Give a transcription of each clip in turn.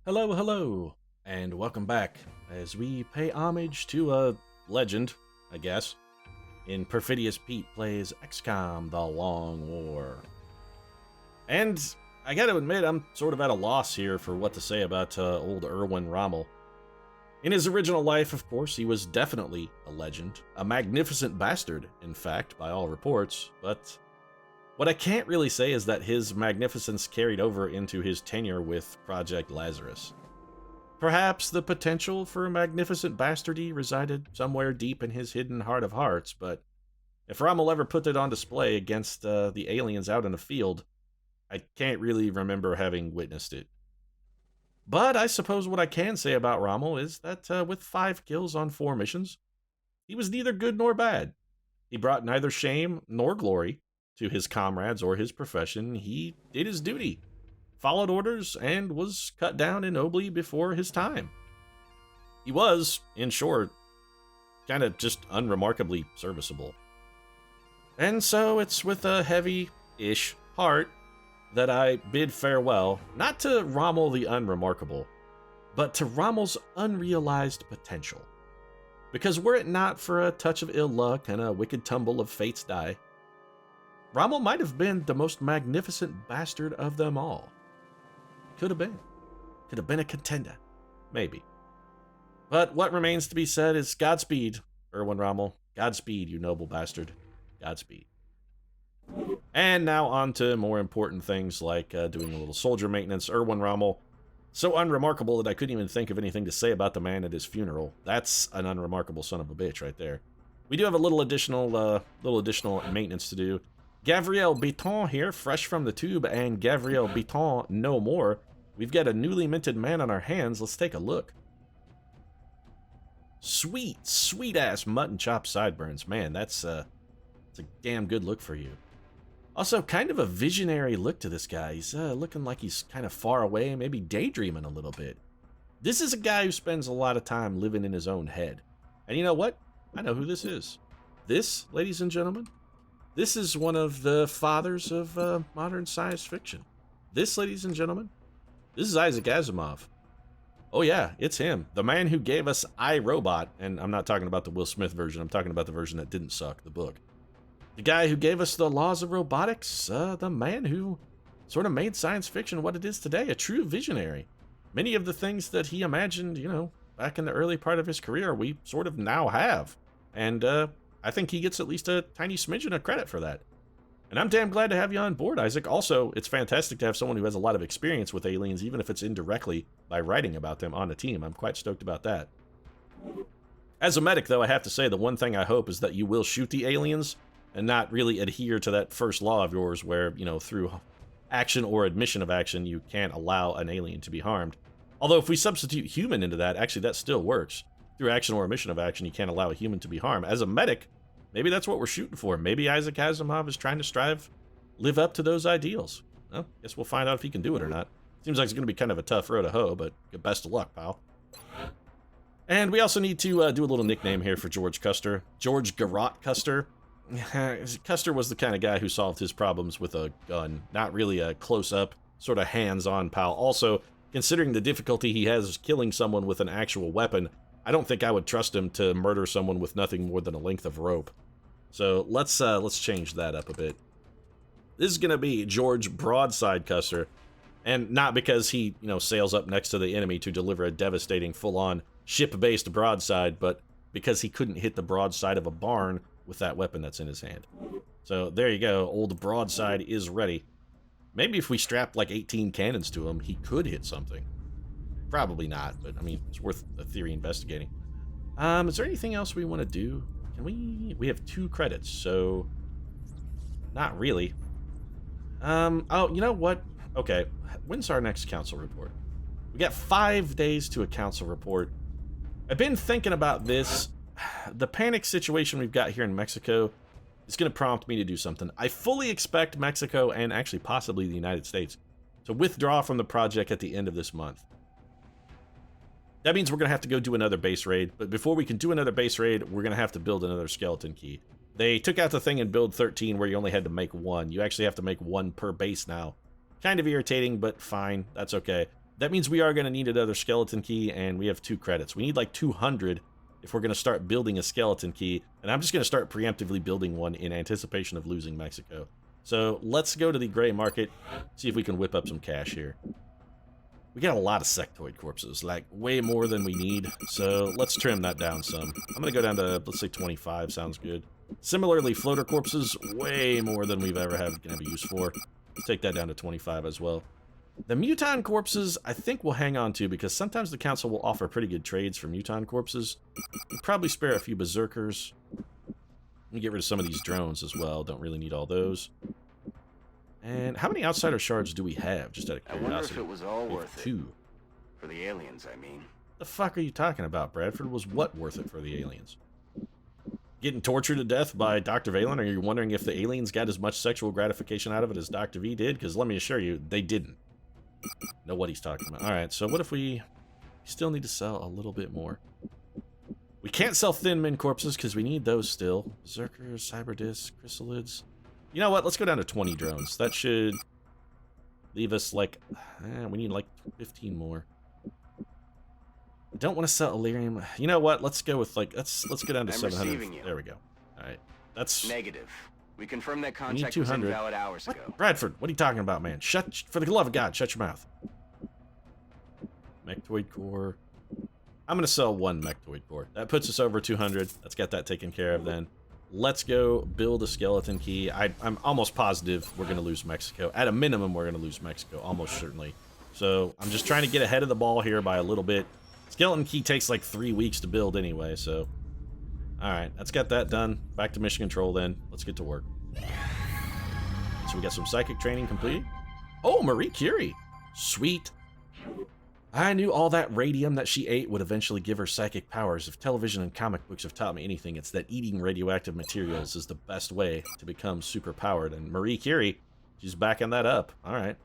Hello, hello, and welcome back as we pay homage to a legend, I guess, in Perfidious Pete plays XCOM The Long War. And I gotta admit, I'm sort of at a loss here for what to say about old Irwin Raml. In his original life, of course, he was definitely a legend, a magnificent bastard, in fact, by all reports, but what I can't really say is that his magnificence carried over into his tenure with Project Lazarus. Perhaps the potential for magnificent bastardy resided somewhere deep in his hidden heart of hearts, but if Raml ever put it on display against the aliens out in the field, I can't really remember having witnessed it. But I suppose what I can say about Raml is that with 5 kills on 4 missions, he was neither good nor bad. He brought neither shame nor glory to his comrades or his profession. He did his duty, followed orders, and was cut down ignobly before his time. He was, in short, kind of just unremarkably serviceable. And so it's with a heavy-ish heart that I bid farewell, not to Raml the Unremarkable, but to Raml's unrealized potential. Because were it not for a touch of ill luck and a wicked tumble of fate's die, Raml might have been the most magnificent bastard of them all. Could have been. Could have been a contender. Maybe. But what remains to be said is Godspeed, Irwin Raml. Godspeed, you noble bastard. Godspeed. And now on to more important things like doing a little soldier maintenance. Irwin Raml, so unremarkable that I couldn't even think of anything to say about the man at his funeral. That's an unremarkable son of a bitch right there. We do have a little additional maintenance to do. Gabriel Beton here, fresh from the tube, and Gabriel Beton no more. We've got a newly minted man on our hands. Let's take a look. Sweet, sweet-ass mutton chop sideburns. Man, that's a damn good look for you. Also, kind of a visionary look to this guy. He's looking like he's kind of far away, maybe daydreaming a little bit. This is a guy who spends a lot of time living in his own head. And you know what? I know who this is. This, ladies and gentlemen, this is one of the fathers of modern science fiction. This, ladies and gentlemen, this is Isaac Asimov. Oh yeah, it's him. The man who gave us I, Robot. And I'm not talking about the Will Smith version. I'm talking about the version that didn't suck, the book. The guy who gave us the laws of robotics. The man who sort of made science fiction what it is today. A true visionary. Many of the things that he imagined, back in the early part of his career, we sort of now have. And, I think he gets at least a tiny smidgen of credit for that. And I'm damn glad to have you on board, Isaac. Also, it's fantastic to have someone who has a lot of experience with aliens, even if it's indirectly by writing about them on the team. I'm quite stoked about that. As a medic, though, I have to say the one thing I hope is that you will shoot the aliens and not really adhere to that first law of yours where, through action or admission of action, you can't allow an alien to be harmed. Although if we substitute human into that, actually that still works. Through action or omission of action, you can't allow a human to be harmed. As a medic, maybe that's what we're shooting for. Maybe Isaac Asimov is trying to live up to those ideals. Well, guess we'll find out if he can do it or not. Seems like it's going to be kind of a tough road to hoe, but best of luck, pal. And we also need to do a little nickname here for George Custer. George Garrot Custer. Custer was the kind of guy who solved his problems with a gun, not really a close-up, sort of hands-on pal. Also, considering the difficulty he has killing someone with an actual weapon, I don't think I would trust him to murder someone with nothing more than a length of rope. So let's change that up a bit. This is gonna be George Broadside Custer, and not because he, sails up next to the enemy to deliver a devastating full-on ship-based broadside, but because he couldn't hit the broadside of a barn with that weapon that's in his hand. So there you go, old Broadside is ready. Maybe if we strapped like 18 cannons to him, he could hit something. Probably not, but I mean, it's worth a theory investigating. Is there anything else we want to do? Can we have 2 credits, so not really. Oh, you know what? Okay, when's our next council report? We got 5 days to a council report. I've been thinking about this. The panic situation we've got here in Mexico is going to prompt me to do something. I fully expect Mexico, and actually possibly the United States, to withdraw from the project at the end of this month. That means we're going to have to go do another base raid, but before we can do another base raid, we're going to have to build another skeleton key. They took out the thing in build 13 where you only had to make 1. You actually have to make 1 per base now. Kind of irritating, but fine. That's okay. That means we are going to need another skeleton key, and we have 2 credits. We need like 200 if we're going to start building a skeleton key, and I'm just going to start preemptively building one in anticipation of losing Mexico. So let's go to the gray market, see if we can whip up some cash here. We got a lot of sectoid corpses, like way more than we need, so let's trim that down some. I'm going to go down to, let's say 25, sounds good. Similarly, floater corpses, way more than we've ever had a use for. Let's take that down to 25 as well. The muton corpses, I think we'll hang on to, because sometimes the council will offer pretty good trades for muton corpses. We'll probably spare a few berserkers. Let me get rid of some of these drones as well, don't really need all those. And how many outsider shards do we have, just out of curiosity? I wonder if it was all worth it. 2. For the aliens, I mean. The fuck are you talking about, Bradford? Was what worth it for the aliens? Getting tortured to death by Dr. Valen? Are you wondering if the aliens got as much sexual gratification out of it as Dr. V did? Because let me assure you, they didn't. Know what he's talking about. Alright, so what if we still need to sell a little bit more? We can't sell thin min corpses because we need those still. Berserkers, cyberdiscs, chrysalids. You know what? Let's go down to 20 drones. That should leave us like... we need like 15 more. I don't want to sell Illyrium. You know what? Let's go with like... Let's go down to 700. There we go. Alright. That's... Negative. We confirmed that contract was 200. invalid hours ago. What? Bradford, what are you talking about, man? Shut... For the love of God, shut your mouth. Mechtoid core. I'm going to sell 1 Mechtoid core. That puts us over 200. Let's get that taken care of then. Let's go build a skeleton key. I'm almost positive we're going to lose Mexico. At a minimum, we're going to lose Mexico, almost certainly. So I'm just trying to get ahead of the ball here by a little bit. Skeleton key takes like 3 weeks to build anyway, so... Alright, let's get that done. Back to mission control then. Let's get to work. So we got some psychic training completed. Oh, Marie Curie! Sweet. I knew all that radium that she ate would eventually give her psychic powers. If television and comic books have taught me anything, it's that eating radioactive materials is the best way to become super powered. And Marie Curie, she's backing that up. Alright.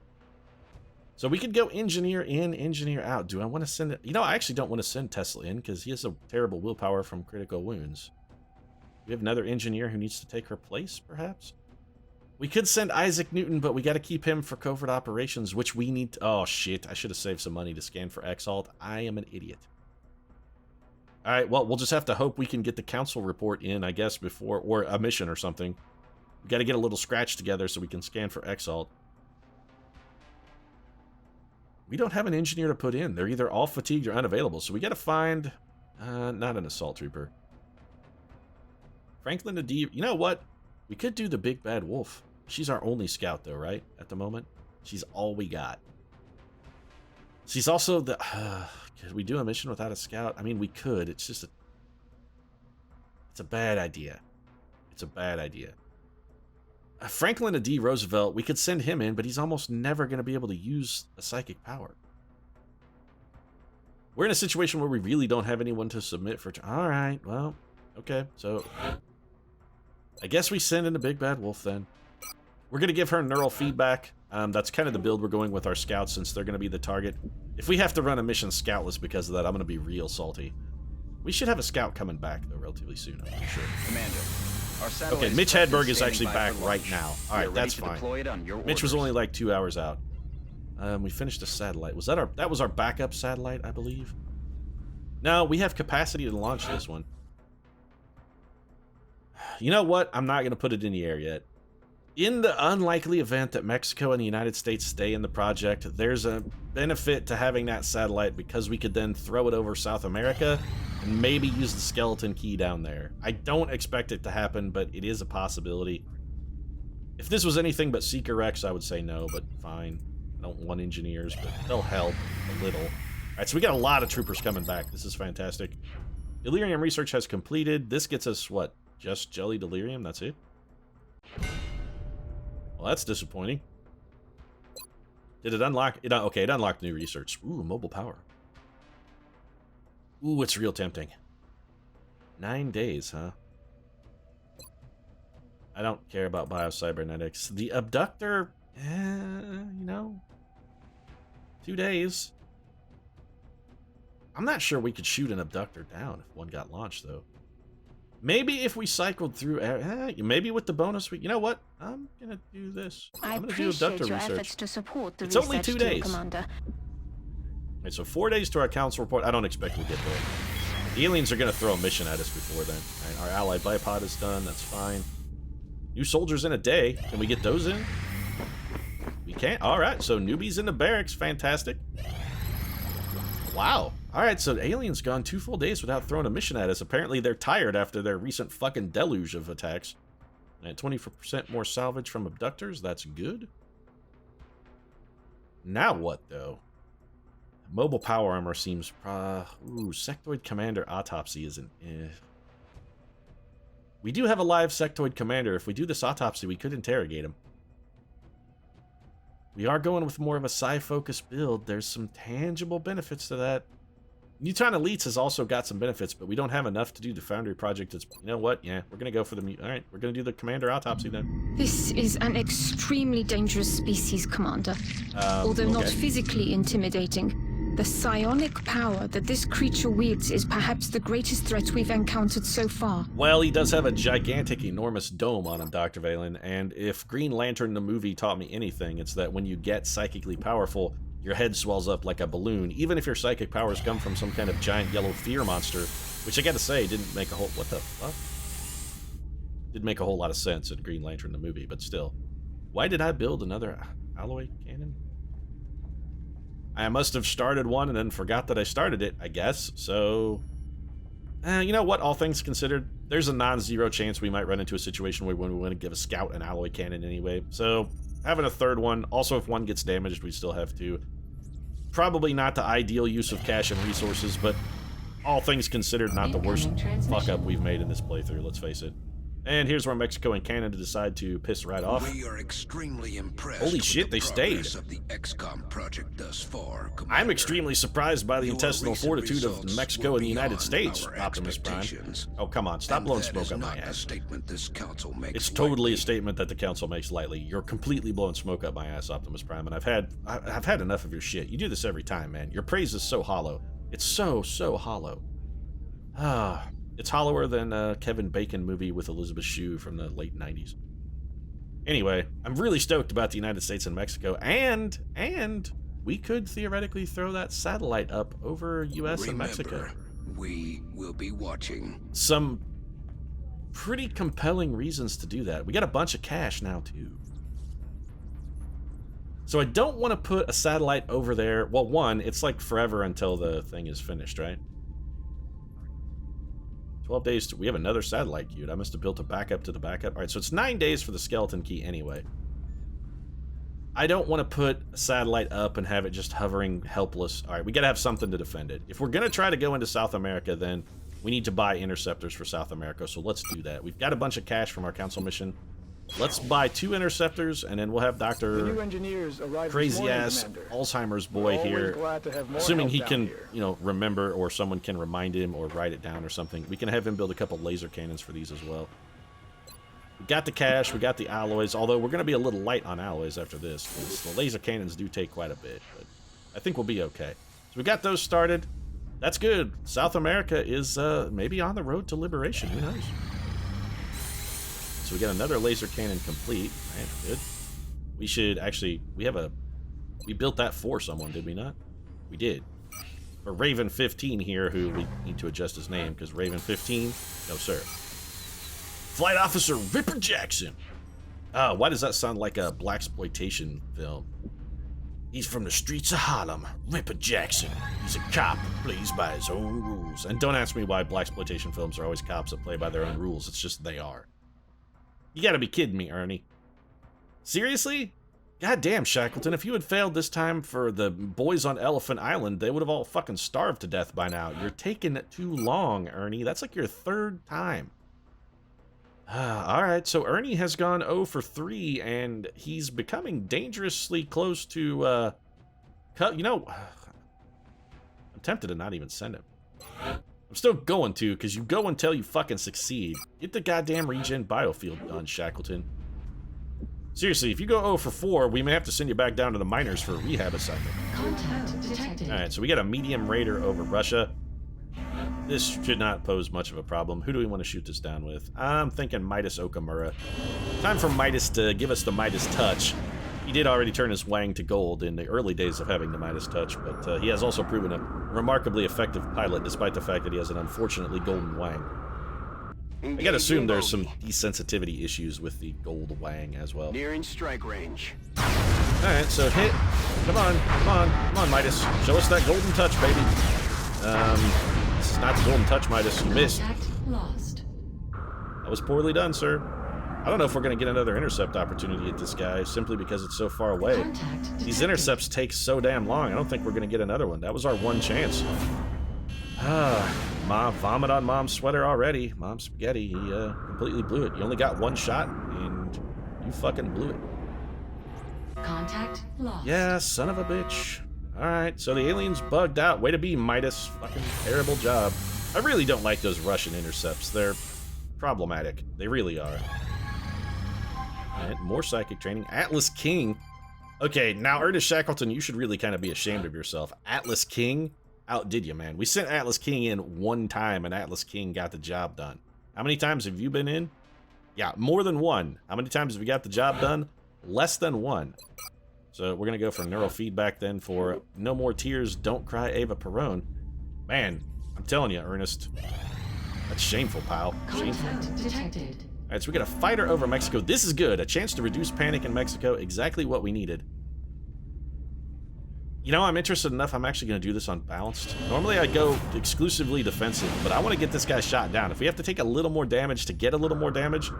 So we could go engineer in, engineer out. Do I want to send it? You know, I actually don't want to send Tesla in because he has a terrible willpower from critical wounds. We have another engineer who needs to take her place, perhaps? We could send Isaac Newton, but we got to keep him for covert operations, which we need to... Oh, shit. I should have saved some money to scan for Exalt. I am an idiot. Alright, well, we'll just have to hope we can get the council report in, I guess, before... Or a mission or something. We got to get a little scratch together so we can scan for Exalt. We don't have an engineer to put in. They're either all fatigued or unavailable, so we got to find... not an assault trooper. Franklin the D... You know what? We could do the Big Bad Wolf. She's our only scout, though, right? At the moment. She's all we got. She's also the... could we do a mission without a scout? I mean, we could. It's just a... It's a bad idea. It's a bad idea. Franklin D. Roosevelt, we could send him in, but he's almost never going to be able to use a psychic power. We're in a situation where we really don't have anyone to submit for... Alright, well, okay, so... I guess we send in a Big Bad Wolf, then. We're going to give her neural feedback. That's kind of the build we're going with our scouts, since they're going to be the target. If we have to run a mission scoutless because of that, I'm going to be real salty. We should have a scout coming back, though, relatively soon, I'm sure. Commander, our satellite okay, Mitch Hedberg is actually back right now. Alright, that's fine. Mitch was only like 2 hours out. We finished a satellite. Was that our... That was our backup satellite, I believe? No, we have capacity to launch this one. You know what? I'm not going to put it in the air yet. In the unlikely event that Mexico and the United States stay in the project, there's a benefit to having that satellite because we could then throw it over South America and maybe use the skeleton key down there. I don't expect it to happen, but it is a possibility. If this was anything but Seeker Rex, I would say no, but fine. I don't want engineers, but they'll help a little. Alright, so we got a lot of troopers coming back. This is fantastic. Delirium research has completed. This gets us, what? Just Jelly Delirium? That's it? Well, that's disappointing. Did it unlock? Okay, it unlocked new research. Ooh, mobile power. Ooh, it's real tempting. 9 days, huh? I don't care about biocybernetics. The abductor, you know, 2 days. I'm not sure we could shoot an abductor down if one got launched, though. Maybe if we cycled through, maybe with the bonus, you know what? I'm gonna do this. I'm gonna do abductor research. To support the it's only 2 days. Commander. Okay, so 4 days to our council report. I don't expect we'll get there. The aliens are going to throw a mission at us before then. All right, our allied bipod is done. That's fine. New soldiers in a day. Can we get those in? We can't. All right, so newbies in the barracks. Fantastic. Wow. All right, so aliens gone 2 full days without throwing a mission at us. Apparently they're tired after their recent fucking deluge of attacks. And 24% more salvage from abductors. That's good. Now what, though? Mobile power armor seems... ooh, sectoid commander autopsy isn't... We do have a live sectoid commander. If we do this autopsy, we could interrogate him. We are going with more of a psi-focused build. There's some tangible benefits to that. Neutron Elites has also got some benefits, but we don't have enough to do the Foundry project. It's, you know what? Yeah, we're going to go for the... All right, we're going to do the commander autopsy then. This is an extremely dangerous species, Commander. Although not physically intimidating, the psionic power that this creature wields is perhaps the greatest threat we've encountered so far. Well, he does have a gigantic, enormous dome on him, Dr. Valen, and if Green Lantern the movie taught me anything, it's that when you get psychically powerful, your head swells up like a balloon, even if your psychic powers come from some kind of giant yellow fear monster, which I gotta say, didn't make a whole... What the fuck? Didn't make a whole lot of sense in Green Lantern the movie, but still. Why did I build another alloy cannon? I must have started one and then forgot that I started it, I guess, so... you know what, all things considered, there's a non-zero chance we might run into a situation where we want to give a scout an alloy cannon anyway, so having a third one, also if one gets damaged, we still have two. Probably not the ideal use of cash and resources, but all things considered, not the worst fuck-up we've made in this playthrough, let's face it. And here's where Mexico and Canada decide to piss right off. We are extremely impressed. Holy shit, they stayed. Of the XCOM project thus far, I'm extremely surprised by the intestinal fortitude of Mexico and the United States, Optimus Prime. Oh, come on, stop blowing smoke up my ass. It's totally a statement that the council makes lightly. You're completely blowing smoke up my ass, Optimus Prime, and I've had enough of your shit. You do this every time, man. Your praise is so hollow. It's so hollow. It's hollower than a Kevin Bacon movie with Elizabeth Shue from the late 90s. Anyway, I'm really stoked about the United States and Mexico, and we could theoretically throw that satellite up over US and Mexico. We will be watching. Some pretty compelling reasons to do that. We got a bunch of cash now, too. So I don't want to put a satellite over there. Well, one, it's like forever until the thing is finished, right? 12 days to... We have another satellite queued. I must have built a backup to the backup. Alright, so it's 9 days for the skeleton key anyway. I don't want to put a satellite up and have it just hovering helpless. Alright, we gotta have something to defend it. If we're gonna try to go into South America, then we need to buy interceptors for South America, so let's do that. We've got a bunch of cash from our council mission. Let's buy 2 interceptors, and then we'll have Dr. Crazy-ass Alzheimer's boy here. Assuming he can, you know, remember, or someone can remind him, or write it down or something. We can have him build a couple laser cannons for these as well. We got the cash, we got the alloys, although we're going to be a little light on alloys after this, because the laser cannons do take quite a bit, but I think we'll be okay. So we got those started. That's good. South America is maybe on the road to liberation. Who knows? So we got another laser cannon complete. Man, good. We should actually... We built that for someone, did we not? We did. For Raven 15 here, who we need to adjust his name, because Raven 15... No, sir. Flight Officer Ripper Jackson! Why does that sound like a blaxploitation film? He's from the streets of Harlem. Ripper Jackson. He's a cop who plays by his own rules. And don't ask me why blaxploitation films are always cops that play by their own rules. It's just they are. You gotta be kidding me, Ernie. Seriously? Goddamn, Shackleton, if you had failed this time for the boys on Elephant Island, they would have all fucking starved to death by now. You're taking too long, Ernie. That's like your 3rd time. Alright, so Ernie has gone 0 for 3, and he's becoming dangerously close to, you know... I'm tempted to not even send him. I'm still going to, because you go until you fucking succeed. Get the goddamn regen biofield done, Shackleton. Seriously, if you go 0 for 4, we may have to send you back down to the miners for a rehab assignment. Contact detected. Alright, so we got a medium raider over Russia. This should not pose much of a problem. Who do we want to shoot this down with? I'm thinking Midas Okamura. Time for Midas to give us the Midas touch. He did already turn his wang to gold in the early days of having the Midas touch, but he has also proven a remarkably effective pilot despite the fact that he has an unfortunately golden wang. I gotta assume there's some desensitivity issues with the gold wang as well. Nearing strike range. Alright, so hit. Come on, Midas. Show us that golden touch, baby. This is not the golden touch, Midas. You missed. Lost. That was poorly done, sir. I don't know if we're going to get another intercept opportunity at this guy, simply because it's so far away. These intercepts take so damn long, I don't think we're going to get another one. That was our one chance. Mom, vomit on Mom's sweater already. Mom's spaghetti, he completely blew it. You only got one shot, and you fucking blew it. Contact lost. Yeah, son of a bitch. Alright, so the alien's bugged out. Way to be, Midas. Fucking terrible job. I really don't like those Russian intercepts. They're problematic. They really are. Alright, more psychic training. Atlas King. Okay, now Ernest Shackleton, you should really kind of be ashamed of yourself. Atlas King outdid you, man. We sent Atlas King in one time, and Atlas King got the job done. How many times have you been in? Yeah, more than one. How many times have you got the job done? Less than one. So we're going to go for neurofeedback then for No More Tears, Don't Cry, Ava Perón. Man, I'm telling you, Ernest. That's shameful, pal. Shameful. Contact detected. Alright, so we got a fighter over Mexico. This is good. A chance to reduce panic in Mexico. Exactly what we needed. You know, I'm interested enough, I'm actually going to do this unbalanced. Normally I go exclusively defensive, but I want to get this guy shot down. If we have to take a little more damage to get a little more damage,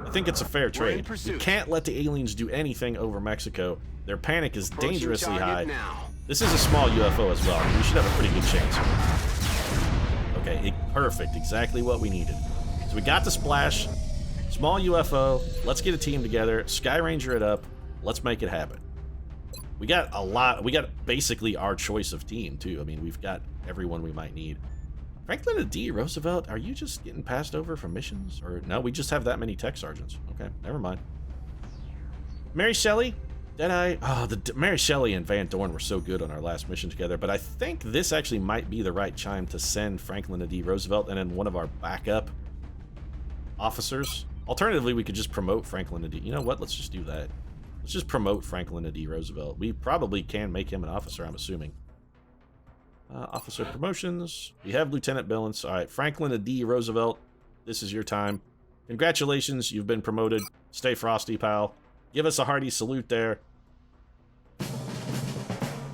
I think it's a fair trade. You can't let the aliens do anything over Mexico. Their panic is dangerously high. This is a small UFO as well. I mean, we should have a pretty good chance. Okay, perfect. Exactly what we needed. So we got the splash. Small UFO. Let's get a team together. Sky Ranger it up. Let's make it happen. We got a lot. We got basically our choice of team, too. I mean, we've got everyone we might need. Franklin D. Roosevelt, are you just getting passed over for missions? Or no, we just have that many tech sergeants. Okay, never mind. Mary Shelley? Deadeye? Oh, Mary Shelley and Van Dorn were so good on our last mission together, but I think this actually might be the right time to send Franklin D. Roosevelt and then one of our backup officers. Alternatively, we could just promote Franklin D. You know what? Let's just do that. Let's just promote Franklin D. Roosevelt. We probably can make him an officer, I'm assuming. Officer promotions. We have Lieutenant Billings. All right, Franklin D. Roosevelt, this is your time. Congratulations, you've been promoted. Stay frosty, pal. Give us a hearty salute there.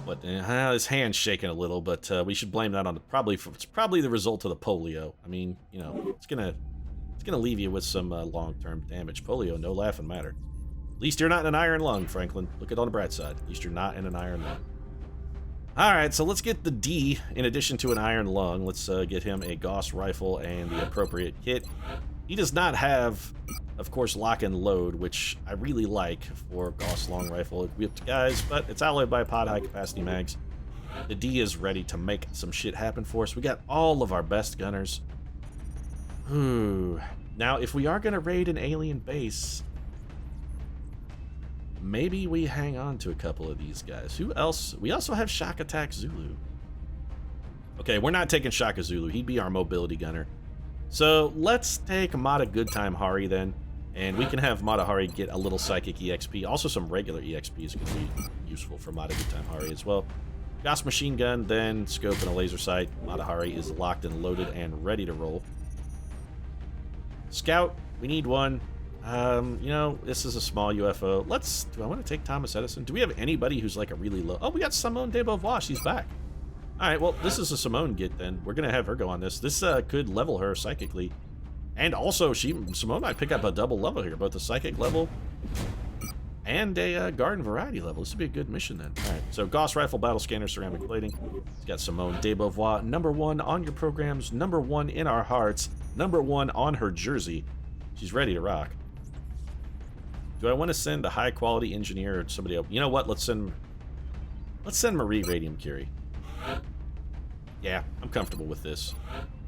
But his hand's shaking a little, but we should blame that on the it's probably the result of the polio. I mean, you know, it's gonna leave you with some long-term damage. Polio, no laughing matter. At least you're not in an iron lung, Franklin. Look at it on the bright side. At least you're not in an iron lung. Alright, so let's get the D in addition to an iron lung. Let's get him a Gauss rifle and the appropriate kit. He does not have, of course, lock and load, which I really like for Gauss long rifle equipped guys, but it's alloyed by pod high capacity mags. The D is ready to make some shit happen for us. We got all of our best gunners. Now, if we are going to raid an alien base, maybe we hang on to a couple of these guys. Who else? We also have Shock Attack Zulu. Okay, we're not taking Shaka Zulu. He'd be our mobility gunner. So let's take Mata Goodtime Hari then, and we can have Mata Hari get a little Psychic EXP. Also some regular EXP is going to be useful for Mata Goodtime Hari as well. Gauss machine gun, then scope and a laser sight. Mata Hari is locked and loaded and ready to roll. Scout, we need one. You know, this is a small UFO. Do I want to take Thomas Edison? Do we have anybody who's like a really low? Oh, we got Simone de Beauvoir. She's back. All right, well, this is a Simone get then. We're going to have her go on this. This could level her psychically. And also, Simone might pick up a double level here, both a psychic level and a garden variety level. This would be a good mission then. All right, so Gauss rifle, battle scanner, ceramic plating. It's got Simone de Beauvoir, #1 on your programs, #1 in our hearts, #1 on her jersey. She's ready to rock. Do I want to send a high-quality engineer or somebody else? You know what? Let's send Marie Radium Curie. Yeah, I'm comfortable with this.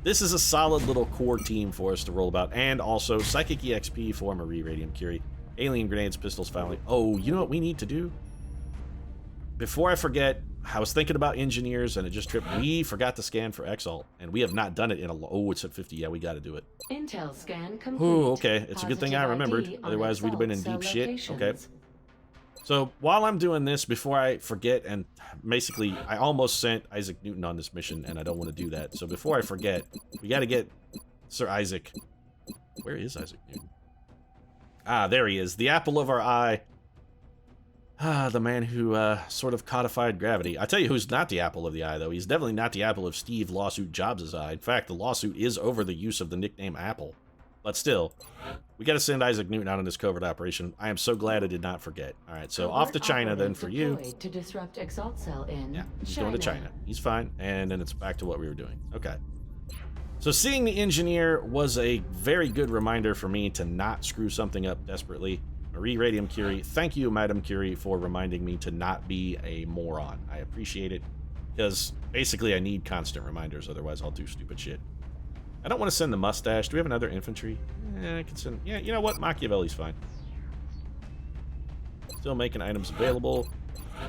This is a solid little core team for us to roll about, and also Psychic EXP for Marie Radium Curie. Alien grenades, pistols, filing. Oh, you know what we need to do? Before I forget, I was thinking about engineers, and it just tripped. We forgot to scan for Exalt, and we have not done it in oh, it's at 50. Yeah, we got to do it. Intel scan complete. Ooh, okay. It's a good thing I Positive remembered. ID on Otherwise, we'd have been in Exalt deep cell shit. locations. Okay. So while I'm doing this, before I forget, and basically I almost sent Isaac Newton on this mission, and I don't want to do that. So before I forget, we got to get Sir Isaac. Where is Isaac Newton? Ah, there he is. The apple of our eye. Ah, the man who sort of codified gravity. I tell you who's not the apple of the eye, though. He's definitely not the apple of Steve Lawsuit Jobs' eye. In fact, the lawsuit is over the use of the nickname Apple. But still, we got to send Isaac Newton out on this covert operation. I am so glad I did not forget. All right, so off to China then for you. To disrupt Exalt Cell in Yeah, he's going to China. He's fine. And then it's back to what we were doing. Okay. So seeing the engineer was a very good reminder for me to not screw something up desperately. Marie Radium Curie, thank you, Madam Curie, for reminding me to not be a moron. I appreciate it, because basically I need constant reminders, otherwise I'll do stupid shit. I don't want to send the mustache. Do we have another infantry? I can send... Yeah, you know what? Machiavelli's fine. Still making items available.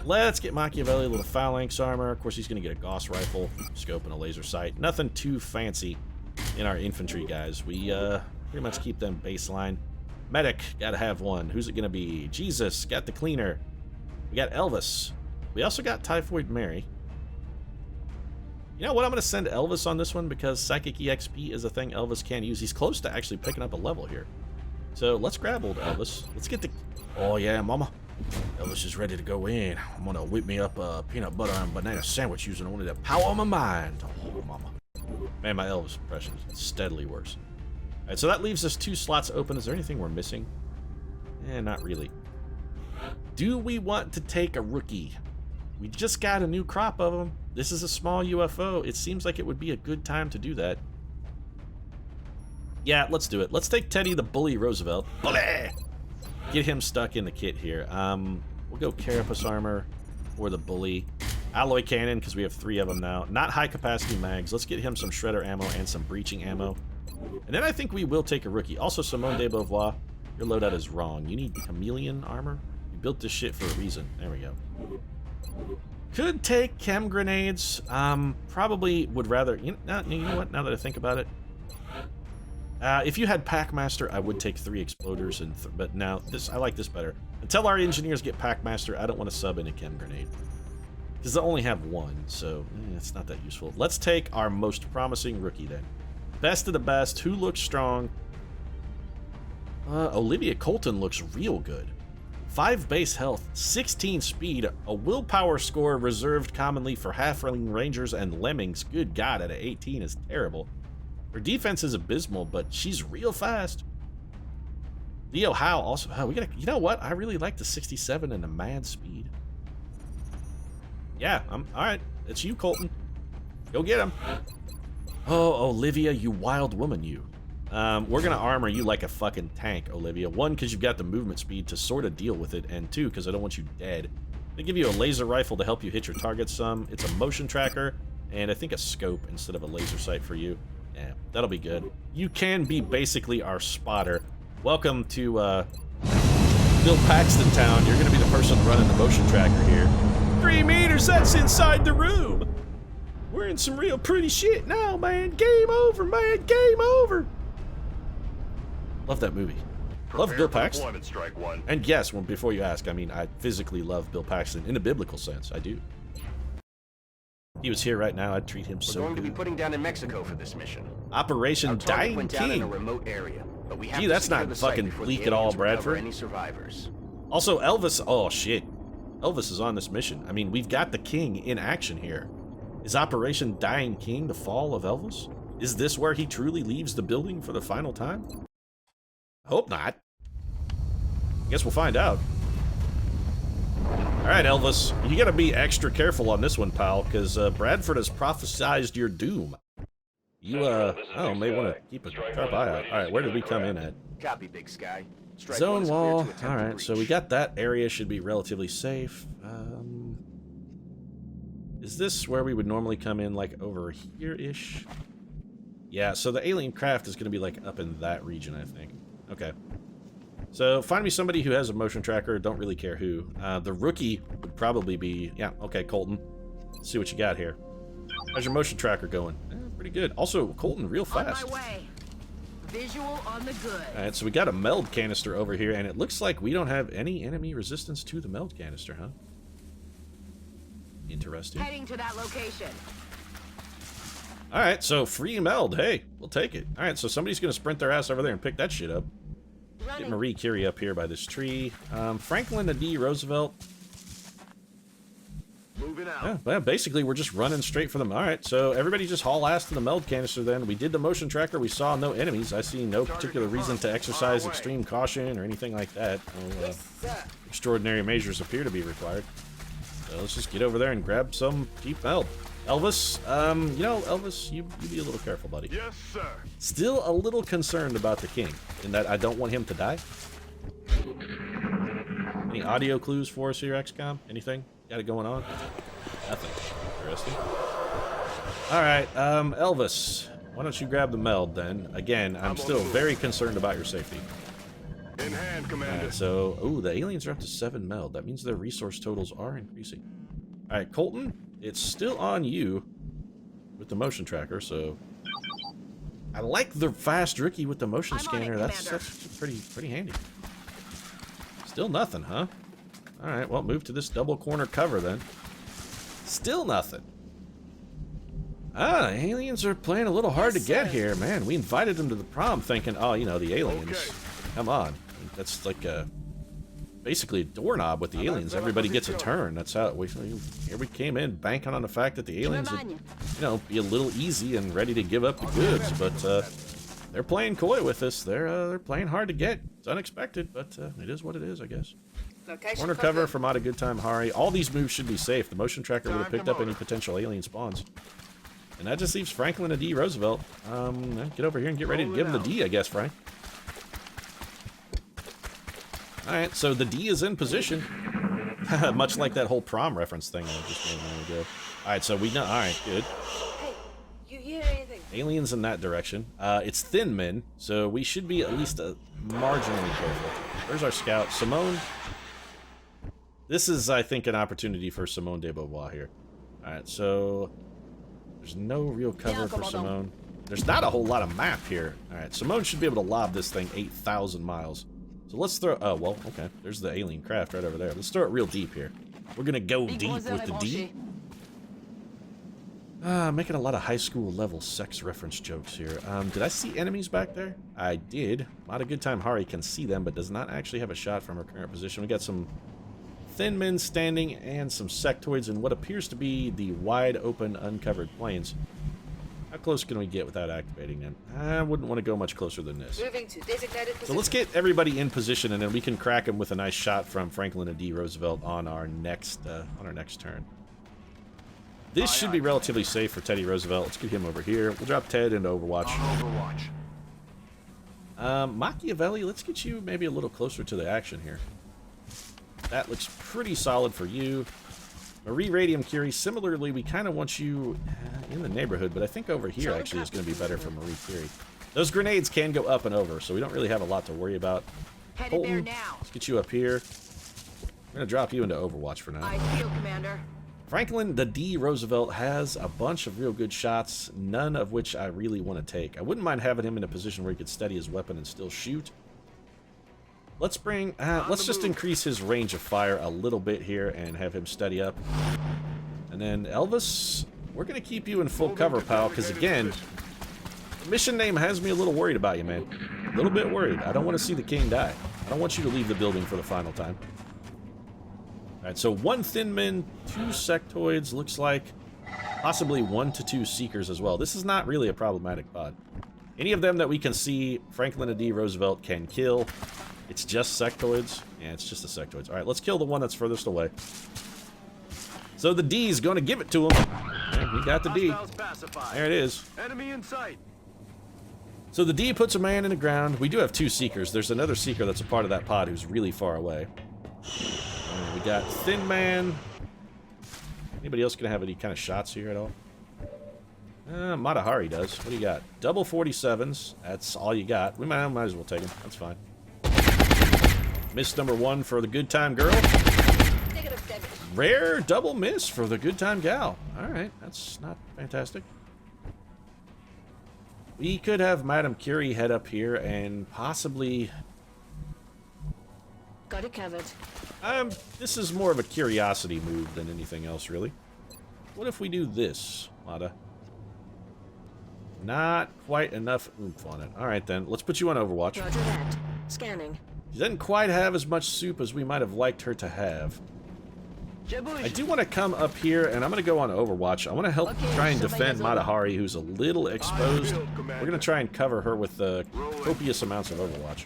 Let's get Machiavelli a little phalanx armor. Of course, he's going to get a Gauss rifle, scope, and a laser sight. Nothing too fancy in our infantry guys. We pretty much keep them baseline. Medic, gotta have one. Who's it going to be? Jesus, got the cleaner. We got Elvis. We also got Typhoid Mary. You know what? I'm going to send Elvis on this one because Psychic EXP is a thing Elvis can use. He's close to actually picking up a level here. So let's grab old Elvis. Let's get the... Oh, yeah, mama. Elvis is ready to go in. I'm going to whip me up a peanut butter and banana sandwich using only the power of my mind. Oh, mama. Man, my Elvis impression is steadily worse. All right, so that leaves us 2 slots open. Is there anything we're missing? Eh, not really. Do we want to take a rookie? We just got a new crop of them. This is a small UFO. It seems like it would be a good time to do that. Yeah, let's do it. Let's take Teddy the Bully Roosevelt. Bully! Get him stuck in the kit here. We'll go Carapace Armor or the Bully. Alloy Cannon, because we have 3 of them now. Not high capacity mags. Let's get him some Shredder ammo and some breaching ammo. And then I think we will take a rookie. Also, Simone de Beauvoir, your loadout is wrong. You need Chameleon Armor? You built this shit for a reason. There we go. Could take chem grenades. Probably would rather... You know what? Now that I think about it. If you had Packmaster, I would take 3 exploders. But now, I like this better. Until our engineers get Packmaster, I don't want to sub in a chem grenade. Because they only have 1, so it's not that useful. Let's take our most promising rookie then. Best of the best. Who looks strong? Olivia Colton looks real good. 5 base health, 16 speed, a willpower score reserved commonly for halfling rangers and lemmings. Good God, at an 18 is terrible. Her defense is abysmal, but she's real fast. Leo Howe also. We gotta. You know what? I really like the 67 and the mad speed. Yeah, all right. It's you, Colton. Go get him. Oh, Olivia, you wild woman, you. We're gonna armor you like a fucking tank, Olivia. 1, because you've got the movement speed to sort of deal with it, and 2, because I don't want you dead. They give you a laser rifle to help you hit your targets some. It's a motion tracker, and I think a scope instead of a laser sight for you. Yeah, that'll be good. You can be basically our spotter. Welcome to Bill Paxton Town. You're gonna be the person running the motion tracker here. 3 meters, that's inside the room. We're in some real pretty shit now, man. Game over, man. Game over. Love that movie. Love Bill Paxton. Strike 1. And yes, before you ask, I mean, I physically love Bill Paxton in a biblical sense. I do. If he was here right now, I'd treat him so We're going good. to be putting down in Mexico for this mission. Operation Our target Dying went down in a King. remote area, but we have Gee, to that's secure not the site fucking before the bleak at all, aliens recover Bradford. Any survivors? Also, Elvis. Oh, shit. Elvis is on this mission. I mean, we've got the king in action here. Is Operation Dying King the fall of Elvis? Is this where he truly leaves the building for the final time? I hope not. Guess we'll find out. Alright, Elvis. You gotta be extra careful on this one, pal, because Bradford has prophesized your doom. You, may want to keep a sharp eye out. Alright, where did we come in at? Copy, Big Sky. Strike Zone 1 is clear wall. to attempt to Alright, so we breach. got that area should be relatively safe. Is this where we would normally come in, like, over here-ish? Yeah, so the alien craft is going to be, like, up in that region, I think. Okay. So, find me somebody who has a motion tracker. Don't really care who. The rookie would probably be... Yeah, okay, Colton. Let's see what you got here. How's your motion tracker going? Pretty good. Also, Colton, real fast. On my way. Visual on the good. Alright, so we got a meld canister over here, and it looks like we don't have any enemy resistance to the meld canister, huh? Interesting. Heading to that location. Alright, so free meld. Hey, we'll take it. Alright, so somebody's going to sprint their ass over there and pick that shit up. Get Marie Curie up here by this tree. Franklin D. Roosevelt. Moving out. Yeah, basically, we're just running straight for them. Alright, so everybody just haul ass to the meld canister then. We did the motion tracker. We saw no enemies. I see no particular reason to exercise extreme caution or anything like that. No, extraordinary measures appear to be required. So let's just get over there and grab some cheap meld. Elvis, you know, Elvis, you be a little careful, buddy. Yes, sir. Still a little concerned about the king, in that I don't want him to die. Any audio clues for us here, XCOM? Anything? Got it going on? Nothing. Interesting. Alright, Elvis, why don't you grab the meld then? Again, I'm still very concerned about your safety. In hand, Commander. Alright, so, ooh, the aliens are up to 7 meld. That means their resource totals are increasing. Alright, Colton, it's still on you with the motion tracker, so... I like the fast rookie with the motion scanner. That's pretty handy. Still nothing, huh? Alright, well, move to this double corner cover then. Still nothing. Ah, aliens are playing a little hard to get here, man. We invited them to the prom thinking, oh, you know, the aliens. Okay. Come on. That's like basically a doorknob with the aliens. Everybody gets a turn. That's how here we came in banking on the fact that the aliens would, you know, be a little easy and ready to give up the goods, but they're playing coy with us. They're playing hard to get. It's unexpected, but it is what it is, I guess. Corner cover from Out of Good Time Hari. All these moves should be safe. The motion tracker would have picked up any potential alien spawns. And that just leaves Franklin and D. Roosevelt. Get over here and get ready to give him the D, I guess, Frank. Alright, so the D is in position. Much like that whole prom reference thing I just made a minute ago. Alright, so we know. Alright, good. Hey, you hear anything? Aliens in that direction. It's thin men, so we should be at least marginally careful. Where's our scout? Simone. This is, I think, an opportunity for Simone de Beauvoir here. Alright, so... There's no real cover for Simone. There's not a whole lot of map here. Alright, Simone should be able to lob this thing 8,000 miles. So let's throw... Oh, well, okay. There's the alien craft right over there. Let's throw it real deep here. We're gonna go deep with the D. Making a lot of high school level sex reference jokes here. Did I see enemies back there? I did. Out of Good Time Hari can see them, but does not actually have a shot from her current position. We got some thin men standing and some sectoids in what appears to be the wide open uncovered plains. How close can we get without activating them? I wouldn't want to go much closer than this. Moving to designated position. So let's get everybody in position, and then we can crack them with a nice shot from Franklin and D. Roosevelt on our next turn. This should be relatively safe for Teddy Roosevelt. Let's get him over here. We'll drop Ted into Overwatch. Machiavelli, let's get you maybe a little closer to the action here. That looks pretty solid for you. Marie Radium Curie, similarly, we kind of want you in the neighborhood, but I think over here actually is going to be better for Marie Curie. Those grenades can go up and over, so we don't really have a lot to worry about. Colton, let's get you up here. We're going to drop you into Overwatch for now. Ideal, Commander. Franklin, the D. Roosevelt, has a bunch of real good shots, none of which I really want to take. I wouldn't mind having him in a position where he could steady his weapon and still shoot. Let's bring, let's just increase his range of fire a little bit here and have him steady up. And then Elvis, we're going to keep you in full cover, pal, because again, the mission name has me a little worried about you, man. A little bit worried. I don't want to see the king die. I don't want you to leave the building for the final time. Alright, so 1 thin man, 2 sectoids, looks like possibly 1 to 2 seekers as well. This is not really a problematic pod. Any of them that we can see, Franklin and D. Roosevelt can kill. It's just sectoids. Yeah, it's just the sectoids. Alright, let's kill the one that's furthest away. So the D's going to give it to him. Yeah, we got the D. There it is. Enemy in sight. So the D puts a man in the ground. We do have 2 seekers. There's another seeker that's a part of that pod who's really far away. We got Thin Man. Anybody else gonna have any kind of shots here at all? Mata Hari does. What do you got? Double 47s. That's all you got. We might as well take them. That's fine. Miss number 1 for the Good Time Girl. Rare double miss for the Good Time Gal. Alright, that's not fantastic. We could have Madame Curie head up here and possibly... Got it covered. This is more of a curiosity move than anything else, really. What if we do this, Mata? Not quite enough oomph on it. Alright then, let's put you on Overwatch. Roger that. Scanning. She doesn't quite have as much soup as we might have liked her to have. I do want to come up here, and I'm going to go on Overwatch. I want to help try and defend Matahari, who's a little exposed. We're going to try and cover her with copious amounts of Overwatch.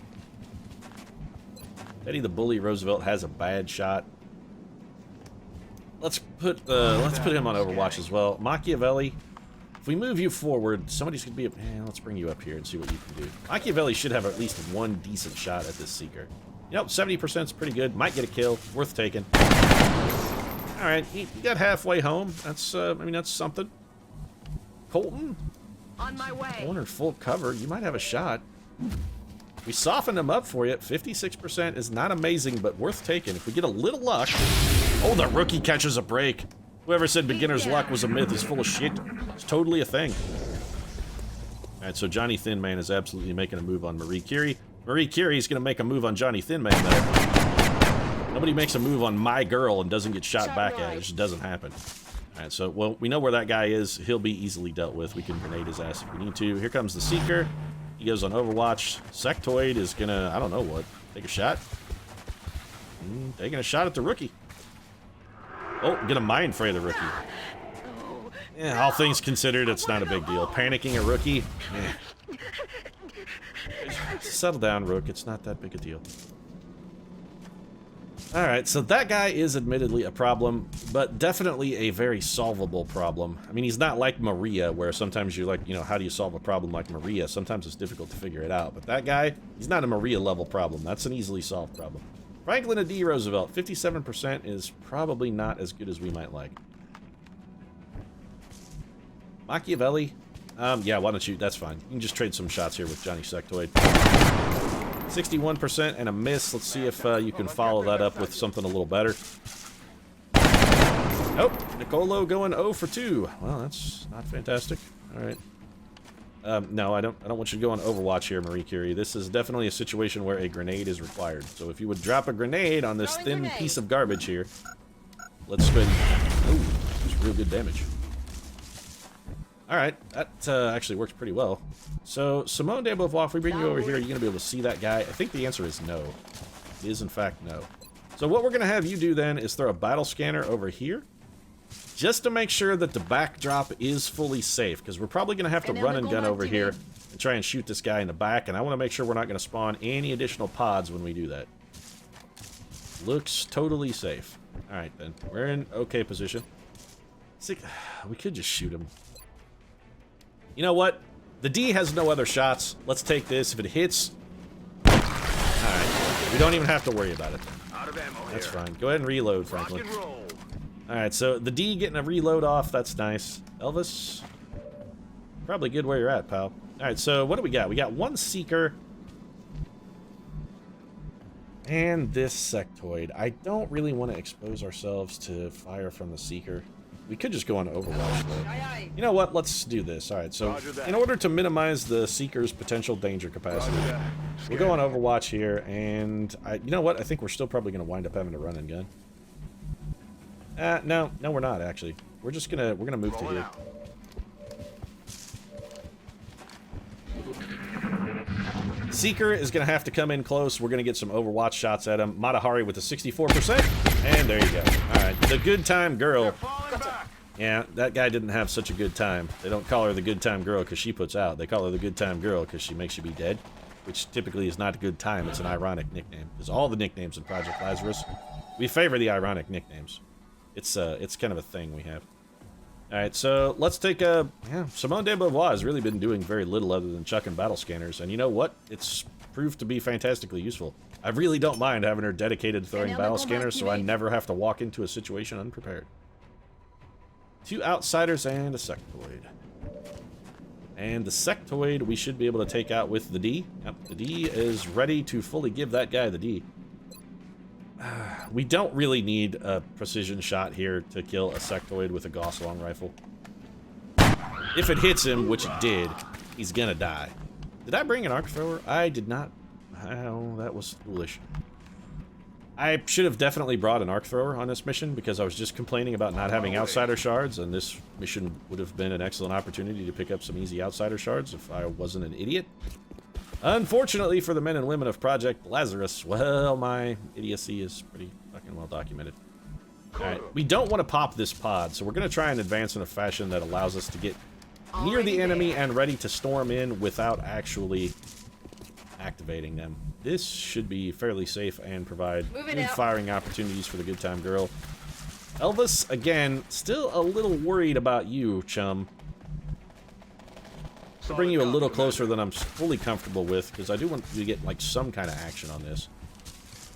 Eddie the Bully Roosevelt has a bad shot. Let's put him on Overwatch as well. Machiavelli, if we move you forward, somebody's going to be... let's bring you up here and see what you can do. Machiavelli should have at least one decent shot at this Seeker. Yep, 70% is pretty good. Might get a kill. Worth taking. Alright, he got halfway home. That's, I mean, that's something. Colton? On my way. Cornered full cover. You might have a shot. We softened him up for you. 56% is not amazing, but worth taking. If we get a little luck... Oh, the rookie catches a break. Whoever said beginner's luck was a myth is full of shit. It's totally a thing. Alright, so Johnny Thin Man is absolutely making a move on Marie Curie. Marie Curie is going to make a move on Johnny Thin Man, though. Nobody makes a move on my girl and doesn't get shot back at it. It just doesn't happen. Alright, so, well, we know where that guy is. He'll be easily dealt with. We can grenade his ass if we need to. Here comes the Seeker. He goes on Overwatch. Sectoid is going to, I don't know what, take a shot. Taking a shot at the rookie. Oh, get a mind fray the rookie. Yeah, all things considered, it's not a big deal. Panicking a rookie? Settle down, Rook. It's not that big a deal. Alright, so that guy is admittedly a problem, but definitely a very solvable problem. I mean, he's not like Maria, where sometimes you're like, you know, how do you solve a problem like Maria? Sometimes it's difficult to figure it out. But that guy, he's not a Maria-level problem. That's an easily solved problem. Franklin D. Roosevelt, 57% is probably not as good as we might like. Machiavelli? Yeah, why don't you? That's fine. You can just trade some shots here with Johnny Sectoid. 61% and a miss. Let's see if you can follow that up with something a little better. Nope. Nicolo going 0 for 2. Well, that's not fantastic. All right. No, I don't want you to go on Overwatch here, Marie Curie. This is definitely a situation where a grenade is required. So if you would drop a grenade on this thin piece of garbage here, let's spin. Oh, that's real good damage. Alright, that actually works pretty well. So, Simone de Beauvoir, if we bring you over here, are you going to be able to see that guy? I think the answer is no. It is, in fact, no. So what we're going to have you do then is throw a battle scanner over here, just to make sure that the backdrop is fully safe, because we're probably going to have to run and gun over here and try and shoot this guy in the back, and I want to make sure we're not going to spawn any additional pods when we do that. Looks totally safe. Alright then, we're in okay position. We could just shoot him. You know what? The D has no other shots. Let's take this. If it hits... Alright. We don't even have to worry about it. Out of ammo That's here. fine. Go ahead and reload, Rock Franklin. and roll. Alright, so the D getting a reload off. That's nice. Elvis? Probably good where you're at, pal. Alright, so what do we got? We got one Seeker. And this Sectoid. I don't really want to expose ourselves to fire from the Seeker. We could just go on Overwatch, though. You know what? Let's do this. Alright, so in order to minimize the Seeker's potential danger capacity, we'll go on Overwatch here, and you know what? I think we're still probably going to wind up having to run and gun. No, we're not, actually. We're gonna move to here. Seeker is going to have to come in close. We're going to get some Overwatch shots at him. Matahari with a 64%. And there you go. Alright, the good time girl. Yeah, that guy didn't have such a good time. They don't call her the good time girl because she puts out. They call her the good time girl because she makes you be dead. Which typically is not a good time. It's an ironic nickname. Because all the nicknames in Project Lazarus, we favor the ironic nicknames. It's kind of a thing we have. Alright, so let's take a... Yeah, Simone de Beauvoir has really been doing very little other than chucking battle scanners. And you know what? It's proved to be fantastically useful. I really don't mind having her dedicated to throwing battle scanners so I never have to walk into a situation unprepared. 2 Outsiders and a Sectoid. And the Sectoid we should be able to take out with the D. Yep, the D is ready to fully give that guy the D. We don't really need a precision shot here to kill a Sectoid with a Gauss long rifle. If it hits him, which it did, he's gonna die. Did I bring an arc thrower? I did not. Oh, that was foolish. I should have definitely brought an arc thrower on this mission because I was just complaining about not having outsider shards, and this mission would have been an excellent opportunity to pick up some easy outsider shards if I wasn't an idiot. Unfortunately for the men and women of Project Lazarus, well, my idiocy is pretty fucking well documented. Alright, we don't want to pop this pod, so we're going to try and advance in a fashion that allows us to get near the enemy and ready to storm in without actually activating them. This should be fairly safe and provide good firing opportunities for the good time girl. Elvis, again, still a little worried about you, chum. To bring you a little closer than I'm fully comfortable with, because I do want to get like some kind of action on this.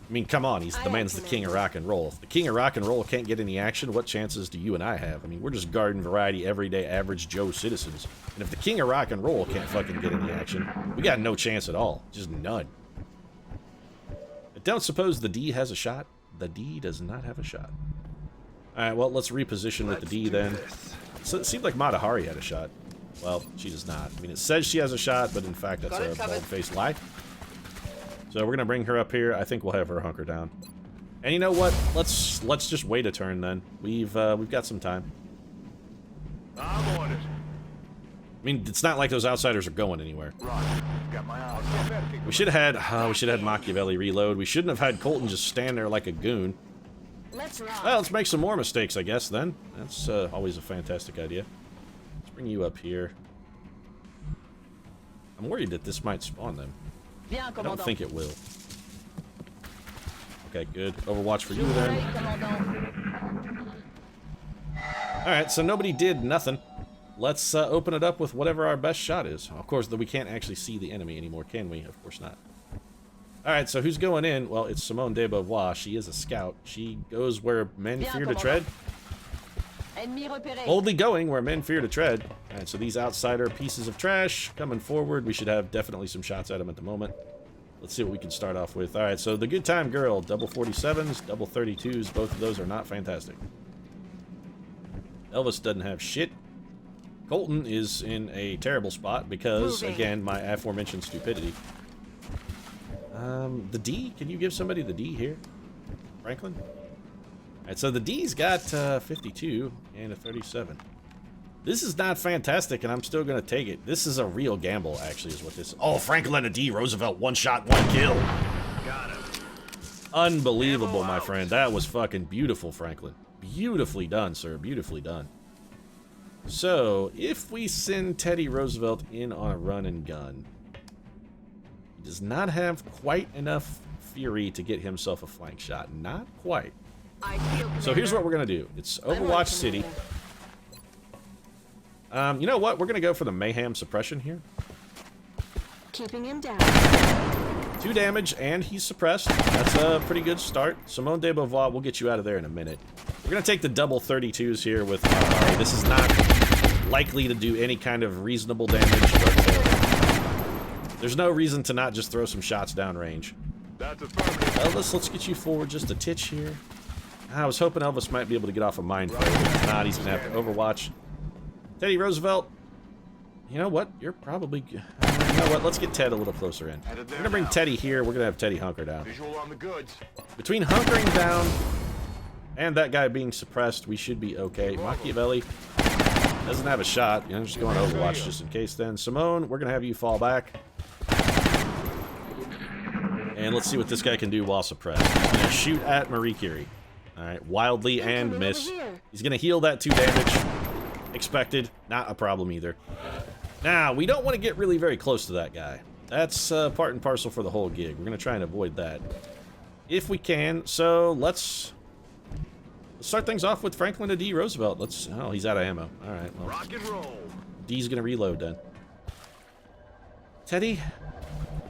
I mean, come on, the man's the king of rock and roll. If the king of rock and roll can't get any action, what chances do you and I have? I mean, we're just garden variety, everyday, average Joe citizens. And if the king of rock and roll can't fucking get any action, we got no chance at all. Just none. I don't suppose the D has a shot. The D does not have a shot. Alright, well, let's reposition with the D then. So it seemed like Matahari had a shot. Well, she does not. I mean, it says she has a shot, but in fact, that's a bald-faced lie. So we're gonna bring her up here. I think we'll have her hunker down. And you know what? Let's just wait a turn then. We've got some time. I'm on it. I mean, it's not like those outsiders are going anywhere. Right. Got my eyes. We should have had Machiavelli reload. We shouldn't have had Colton just stand there like a goon. Let's rock. Well, let's make some more mistakes, I guess. Then that's always a fantastic idea. Let's bring you up here. I'm worried that this might spawn them. I don't think it will. Okay, good. Overwatch for you then. Alright, so nobody did nothing. Let's open it up with whatever our best shot is. Of course, we can't actually see the enemy anymore, can we? Of course not. Alright, so who's going in? Well, it's Simone de Beauvoir. She is a scout. She goes where men fear to tread. Boldly going where men fear to tread. Alright, so these outsider pieces of trash coming forward. We should have definitely some shots at them at the moment. Let's see what we can start off with. Alright, so the good time girl. Double 47s, double 32s. Both of those are not fantastic. Elvis doesn't have shit. Colton is in a terrible spot because, again, my aforementioned stupidity. The D? Can you give somebody the D here? Franklin? Alright, so the D's got 52 and a 37. This is not fantastic, and I'm still going to take it. This is a real gamble, actually, is what this is. Oh, Franklin and a D. Roosevelt, one shot, one kill. Got it. Unbelievable, my friend. That was fucking beautiful, Franklin. Beautifully done, sir. Beautifully done. So, if we send Teddy Roosevelt in on a run and gun, he does not have quite enough fury to get himself a flank shot. Not quite. So here's what we're going to do. It's Overwatch City. You know what? We're going to go for the Mayhem Suppression here. Keeping him down. 2 damage, and he's suppressed. That's a pretty good start. Simone de Beauvoir, we'll get you out of there in a minute. We're going to take the double 32s here with this is not likely to do any kind of reasonable damage, but there's no reason to not just throw some shots downrange. That's affirmative. Elvis, let's get you forward just a titch here. I was hoping Elvis might be able to get off a minefield. If not, he's going to have to Overwatch. Teddy Roosevelt, you know what? You're probably... You know what? Let's get Ted a little closer in. We're going to bring Teddy here. We're going to have Teddy hunker down. Visual on the goods. Between hunkering down and that guy being suppressed, we should be okay. Machiavelli doesn't have a shot. You know, just going to Overwatch just in case then. Simone, we're going to have you fall back. And let's see what this guy can do while suppressed. He's going to shoot at Marie Curie. Alright, wildly and miss. He's going to heal that 2 damage. Expected. Not a problem either. Now, we don't want to get really very close to that guy. That's part and parcel for the whole gig. We're going to try and avoid that. If we can. So, let's start things off with Franklin D. Roosevelt. Oh, he's out of ammo. Alright, well. Rock and roll. D's going to reload then. Teddy,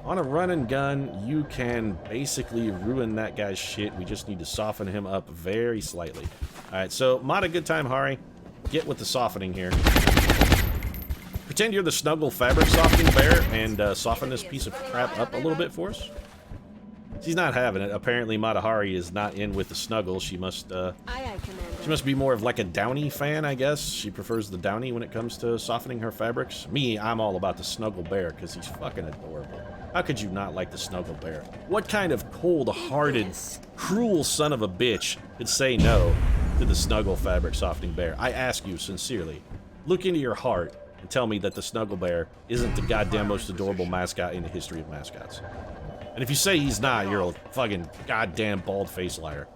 on a run and gun, you can basically ruin that guy's shit. We just need to soften him up very slightly. Alright, so Mata Good Time Hari, get with the softening here. Pretend you're the Snuggle fabric softening bear and soften this piece of crap up a little bit for us. She's not having it. Apparently Mata Hari is not in with the Snuggle. She must Aye, Commander. She must be more of like a Downy fan, I guess. She prefers the Downy when it comes to softening her fabrics. Me, I'm all about the Snuggle Bear because he's fucking adorable. How could you not like the Snuggle Bear? What kind of cold-hearted, cruel son of a bitch could say no to the Snuggle Fabric Softening Bear? I ask you sincerely. Look into your heart and tell me that the Snuggle Bear isn't the goddamn most adorable mascot in the history of mascots. And if you say he's not, you're a fucking goddamn bald-faced liar.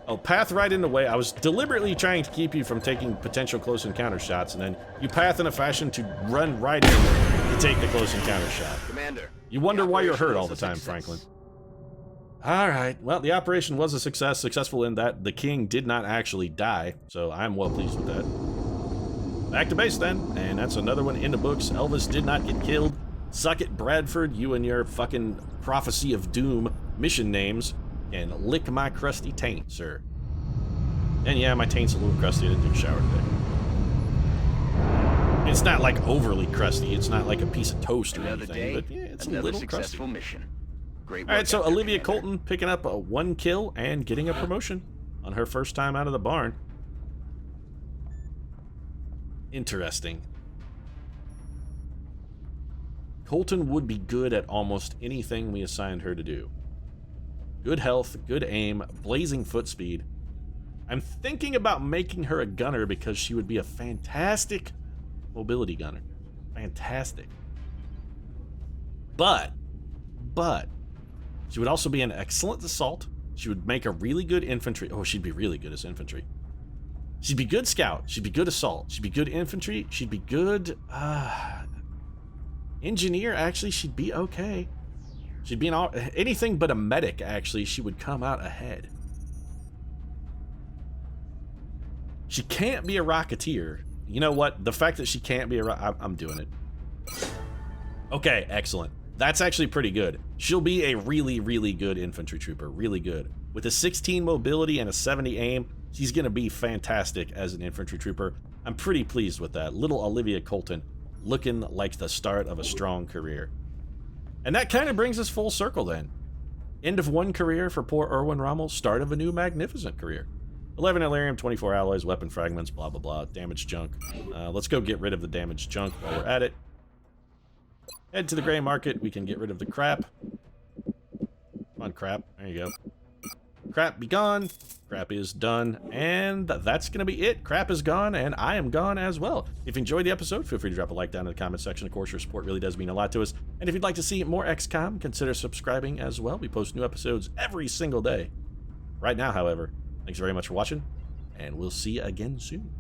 Oh, path right in the way. I was deliberately trying to keep you from taking potential close encounter shots, and then you path in a fashion to run right in to take the close encounter shot. Commander. You wonder why you're hurt all the was a time, success. Franklin. Alright, well, the operation was a success. Successful in that the king did not actually die, so I'm well pleased with that. Back to base then, and that's another one in the books. Elvis did not get killed. Suck it, Bradford, you and your fucking Prophecy of Doom mission names. And lick my crusty taint, sir. And yeah, my taint's a little crusty. I didn't take a shower today. It's not like overly crusty. It's not like a piece of toast or Another anything, day, but yeah, it's a another little crusty. successful mission. Great work All right, so out there, Olivia Commander. Colton picking up a 1 kill and getting a promotion on her first time out of the barn. Interesting. Colton would be good at almost anything we assigned her to do. Good health, good aim, blazing foot speed. I'm thinking about making her a gunner because she would be a fantastic mobility gunner. Fantastic. But, she would also be an excellent assault. She would make a really good infantry. Oh, she'd be really good as infantry. She'd be good scout. She'd be good assault. She'd be good infantry. She'd be good, engineer. Actually, she'd be okay. She'd be anything but a medic, actually. She would come out ahead. She can't be a rocketeer. You know what? The fact that she can't be I'm doing it. Okay, excellent. That's actually pretty good. She'll be a really, really good infantry trooper. Really good. With a 16 mobility and a 70 aim, she's going to be fantastic as an infantry trooper. I'm pretty pleased with that. Little Olivia Colton looking like the start of a strong career. And that kind of brings us full circle then. End of one career for poor Irwin Raml, start of a new magnificent career. 11 Illyrium, 24 alloys, weapon fragments, blah, blah, blah, damaged junk. Let's go get rid of the damaged junk while we're at it. Head to the gray market, we can get rid of the crap. Come on, crap, there you go. Crap be gone, crap is done, and that's gonna be it. Crap is gone, and I am gone as well. If you enjoyed the episode, feel free to drop a like down in the comment section. Of course, your support really does mean a lot to us. And if you'd like to see more XCOM, consider subscribing as well. We post new episodes every single day. Right now, however, thanks very much for watching, and we'll see you again soon.